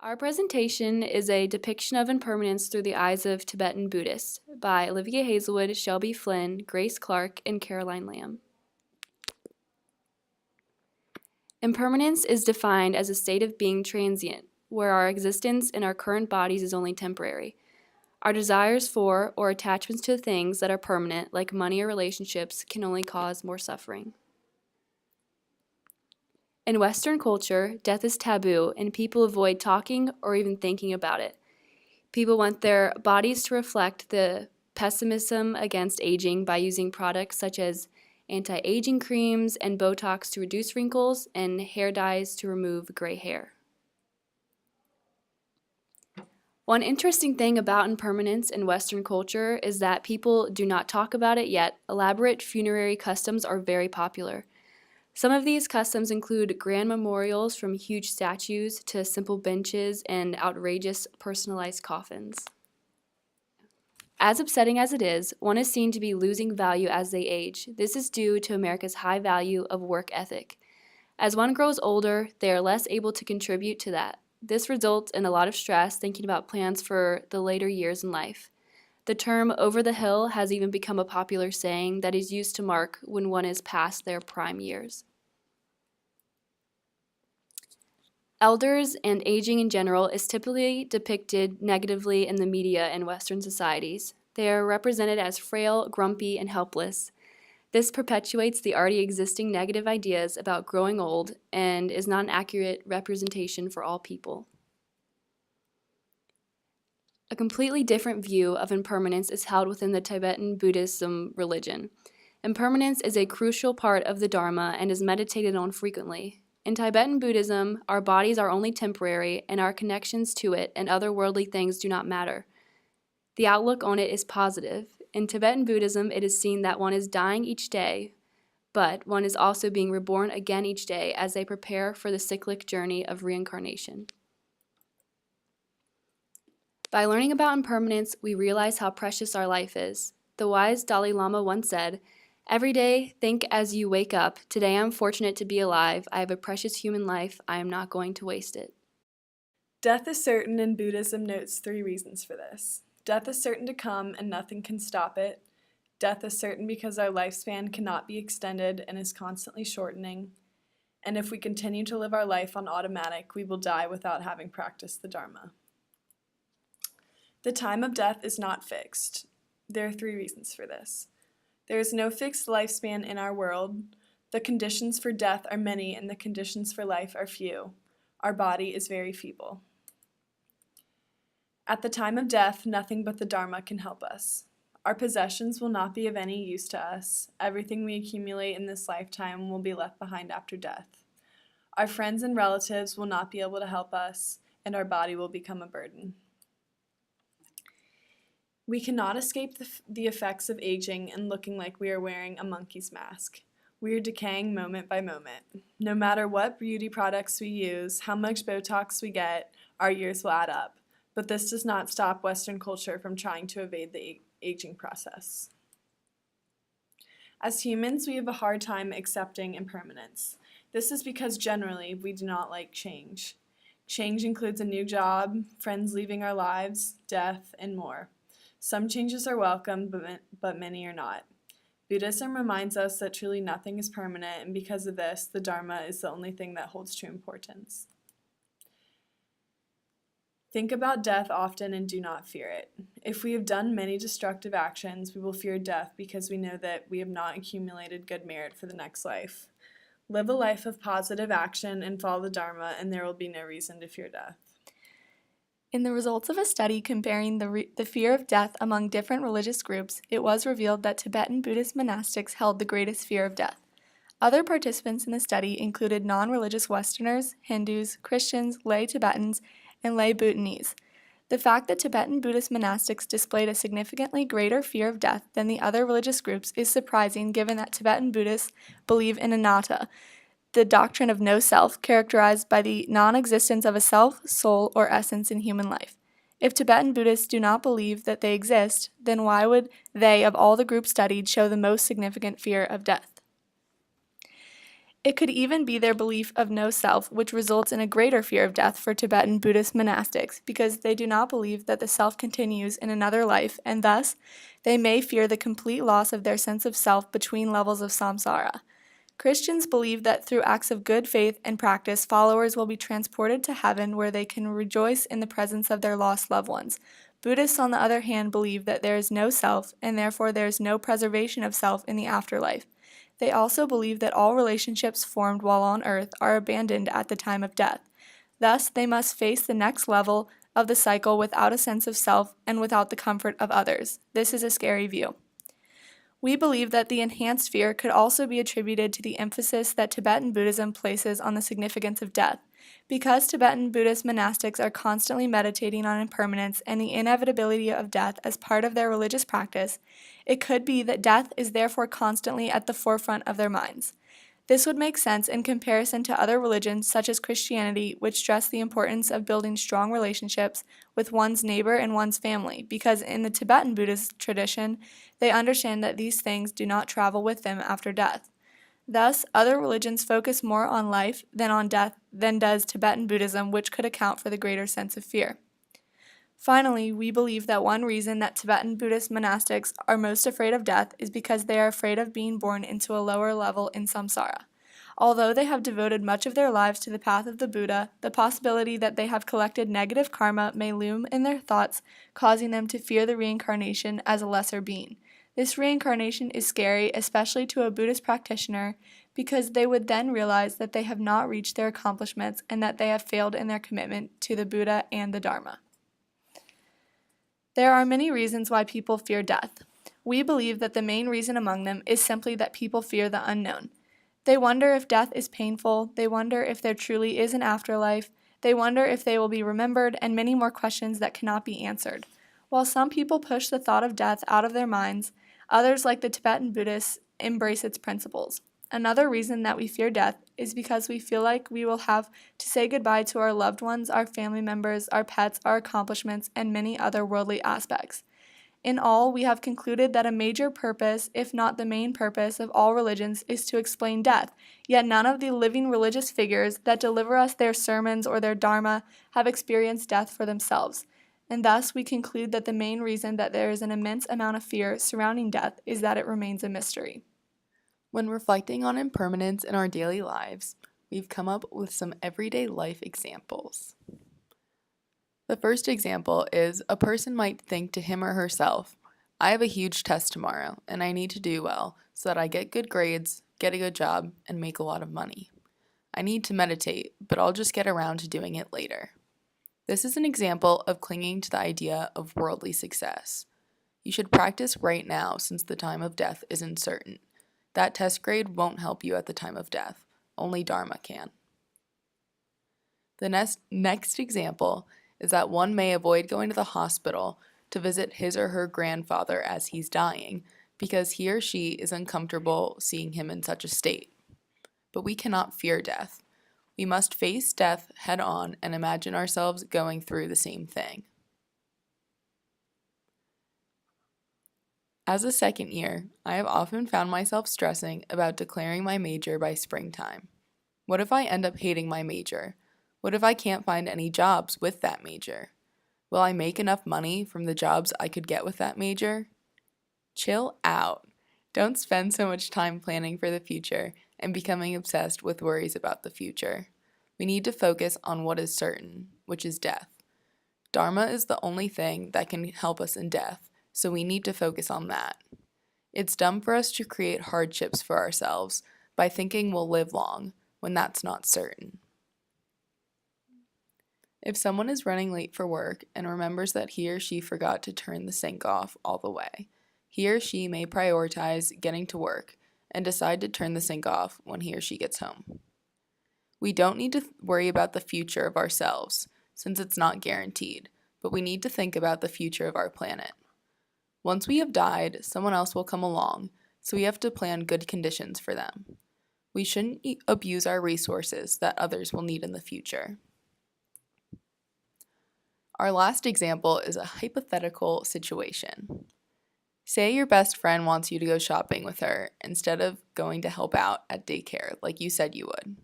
Our presentation is a depiction of impermanence through the eyes of Tibetan Buddhists by Olivia Hazelwood, Shelby Flynn, Grace Clarke, and Caroline Lamb. Impermanence is defined as a state of being transient, where our existence in our current bodies is only temporary. Our desires for or attachments to things that are permanent, like money or relationships, can only cause more suffering. In Western culture, death is taboo, and people avoid talking or even thinking about it. People want their bodies to reflect the pessimism against aging by using products such as anti-aging creams and Botox to reduce wrinkles and hair dyes to remove gray hair. One interesting thing about impermanence in Western culture is that people do not talk about it yet. Elaborate funerary customs are very popular. Some of these customs include grand memorials from huge statues to simple benches and outrageous personalized coffins. As upsetting as it is, one is seen to be losing value as they age. This is due to America's high value of work ethic. As one grows older, they are less able to contribute to that. This results in a lot of stress thinking about plans for the later years in life. The term over the hill has even become a popular saying that is used to mark when one is past their prime years. Elders and aging in general is typically depicted negatively in the media in Western societies. They are represented as frail, grumpy, and helpless. This perpetuates the already existing negative ideas about growing old and is not an accurate representation for all people. A completely different view of impermanence is held within the Tibetan Buddhism religion. Impermanence is a crucial part of the Dharma and is meditated on frequently. In Tibetan Buddhism, our bodies are only temporary, and our connections to it and other worldly things do not matter. The outlook on it is positive. In Tibetan Buddhism, it is seen that one is dying each day, but one is also being reborn again each day as they prepare for the cyclic journey of reincarnation. By learning about impermanence, we realize how precious our life is. The wise Dalai Lama once said, "Every day, think as you wake up, today I'm fortunate to be alive. I have a precious human life. I am not going to waste it." Death is certain, and Buddhism notes 3 reasons for this. Death is certain to come, and nothing can stop it. Death is certain because our lifespan cannot be extended and is constantly shortening. And if we continue to live our life on automatic, we will die without having practiced the Dharma. The time of death is not fixed. There are 3 reasons for this. There is no fixed lifespan in our world. The conditions for death are many, and the conditions for life are few. Our body is very feeble. At the time of death, nothing but the Dharma can help us. Our possessions will not be of any use to us. Everything we accumulate in this lifetime will be left behind after death. Our friends and relatives will not be able to help us, and our body will become a burden. We cannot escape the effects of aging and looking like we are wearing a monkey's mask. We are decaying moment by moment. No matter what beauty products we use, how much Botox we get, our years will add up. But this does not stop Western culture from trying to evade the aging process. As humans, we have a hard time accepting impermanence. This is because generally we do not like change. Change includes a new job, friends leaving our lives, death, and more. Some changes are welcome, but many are not. Buddhism reminds us that truly nothing is permanent, and because of this, the Dharma is the only thing that holds true importance. Think about death often and do not fear it. If we have done many destructive actions, we will fear death because we know that we have not accumulated good merit for the next life. Live a life of positive action and follow the Dharma, and there will be no reason to fear death. In the results of a study comparing the fear of death among different religious groups, it was revealed that Tibetan Buddhist monastics held the greatest fear of death. Other participants in the study included non-religious Westerners, Hindus, Christians, lay Tibetans, and lay Bhutanese. The fact that Tibetan Buddhist monastics displayed a significantly greater fear of death than the other religious groups is surprising given that Tibetan Buddhists believe in anatta, the doctrine of no self, characterized by the non-existence of a self, soul, or essence in human life. If Tibetan Buddhists do not believe that they exist, then why would they, of all the groups studied, show the most significant fear of death? It could even be their belief of no self, which results in a greater fear of death for Tibetan Buddhist monastics, because they do not believe that the self continues in another life, and thus they may fear the complete loss of their sense of self between levels of samsara. Christians believe that through acts of good faith and practice, followers will be transported to heaven where they can rejoice in the presence of their lost loved ones. Buddhists, on the other hand, believe that there is no self, and therefore there is no preservation of self in the afterlife. They also believe that all relationships formed while on earth are abandoned at the time of death. Thus, they must face the next level of the cycle without a sense of self and without the comfort of others. This is a scary view. We believe that the enhanced fear could also be attributed to the emphasis that Tibetan Buddhism places on the significance of death. Because Tibetan Buddhist monastics are constantly meditating on impermanence and the inevitability of death as part of their religious practice, it could be that death is therefore constantly at the forefront of their minds. This would make sense in comparison to other religions such as Christianity, which stress the importance of building strong relationships with one's neighbor and one's family, because in the Tibetan Buddhist tradition, they understand that these things do not travel with them after death. Thus, other religions focus more on life than on death than does Tibetan Buddhism, which could account for the greater sense of fear. Finally, we believe that one reason that Tibetan Buddhist monastics are most afraid of death is because they are afraid of being born into a lower level in samsara. Although they have devoted much of their lives to the path of the Buddha, the possibility that they have collected negative karma may loom in their thoughts, causing them to fear the reincarnation as a lesser being. This reincarnation is scary, especially to a Buddhist practitioner, because they would then realize that they have not reached their accomplishments and that they have failed in their commitment to the Buddha and the Dharma. There are many reasons why people fear death. We believe that the main reason among them is simply that people fear the unknown. They wonder if death is painful, they wonder if there truly is an afterlife, they wonder if they will be remembered, and many more questions that cannot be answered. While some people push the thought of death out of their minds, others, like the Tibetan Buddhists, embrace its principles. Another reason that we fear death is because we feel like we will have to say goodbye to our loved ones, our family members, our pets, our accomplishments, and many other worldly aspects. In all, we have concluded that a major purpose, if not the main purpose, of all religions is to explain death, yet none of the living religious figures that deliver us their sermons or their dharma have experienced death for themselves. And thus, we conclude that the main reason that there is an immense amount of fear surrounding death is that it remains a mystery. When reflecting on impermanence in our daily lives, we've come up with some everyday life examples. The first example is a person might think to him or herself, I have a huge test tomorrow and I need to do well so that I get good grades, get a good job, and make a lot of money. I need to meditate, but I'll just get around to doing it later. This is an example of clinging to the idea of worldly success. You should practice right now since the time of death isn't certain. That test grade won't help you at the time of death. Only Dharma can. The next example is that one may avoid going to the hospital to visit his or her grandfather as he's dying because he or she is uncomfortable seeing him in such a state. But we cannot fear death. We must face death head on and imagine ourselves going through the same thing. As a second year, I have often found myself stressing about declaring my major by springtime. What if I end up hating my major? What if I can't find any jobs with that major? Will I make enough money from the jobs I could get with that major? Chill out. Don't spend so much time planning for the future and becoming obsessed with worries about the future. We need to focus on what is certain, which is death. Dharma is the only thing that can help us in death, so we need to focus on that. It's dumb for us to create hardships for ourselves by thinking we'll live long when that's not certain. If someone is running late for work and remembers that he or she forgot to turn the sink off all the way, he or she may prioritize getting to work and decide to turn the sink off when he or she gets home. We don't need to worry about the future of ourselves, since it's not guaranteed, but we need to think about the future of our planet. Once we have died, someone else will come along, so we have to plan good conditions for them. We shouldn't abuse our resources that others will need in the future. Our last example is a hypothetical situation. Say your best friend wants you to go shopping with her instead of going to help out at daycare like you said you would.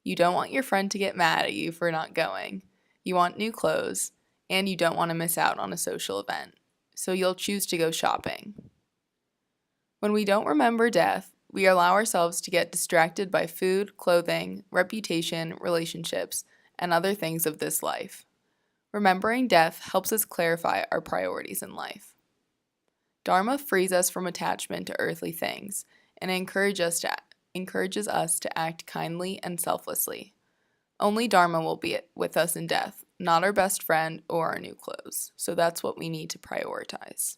You don't want your friend to get mad at you for not going. You want new clothes, and you don't want to miss out on a social event, so you'll choose to go shopping. When we don't remember death, we allow ourselves to get distracted by food, clothing, reputation, relationships, and other things of this life. Remembering death helps us clarify our priorities in life. Dharma frees us from attachment to earthly things and encourages us to act kindly and selflessly. Only Dharma will be with us in death, not our best friend or our new clothes. So that's what we need to prioritize.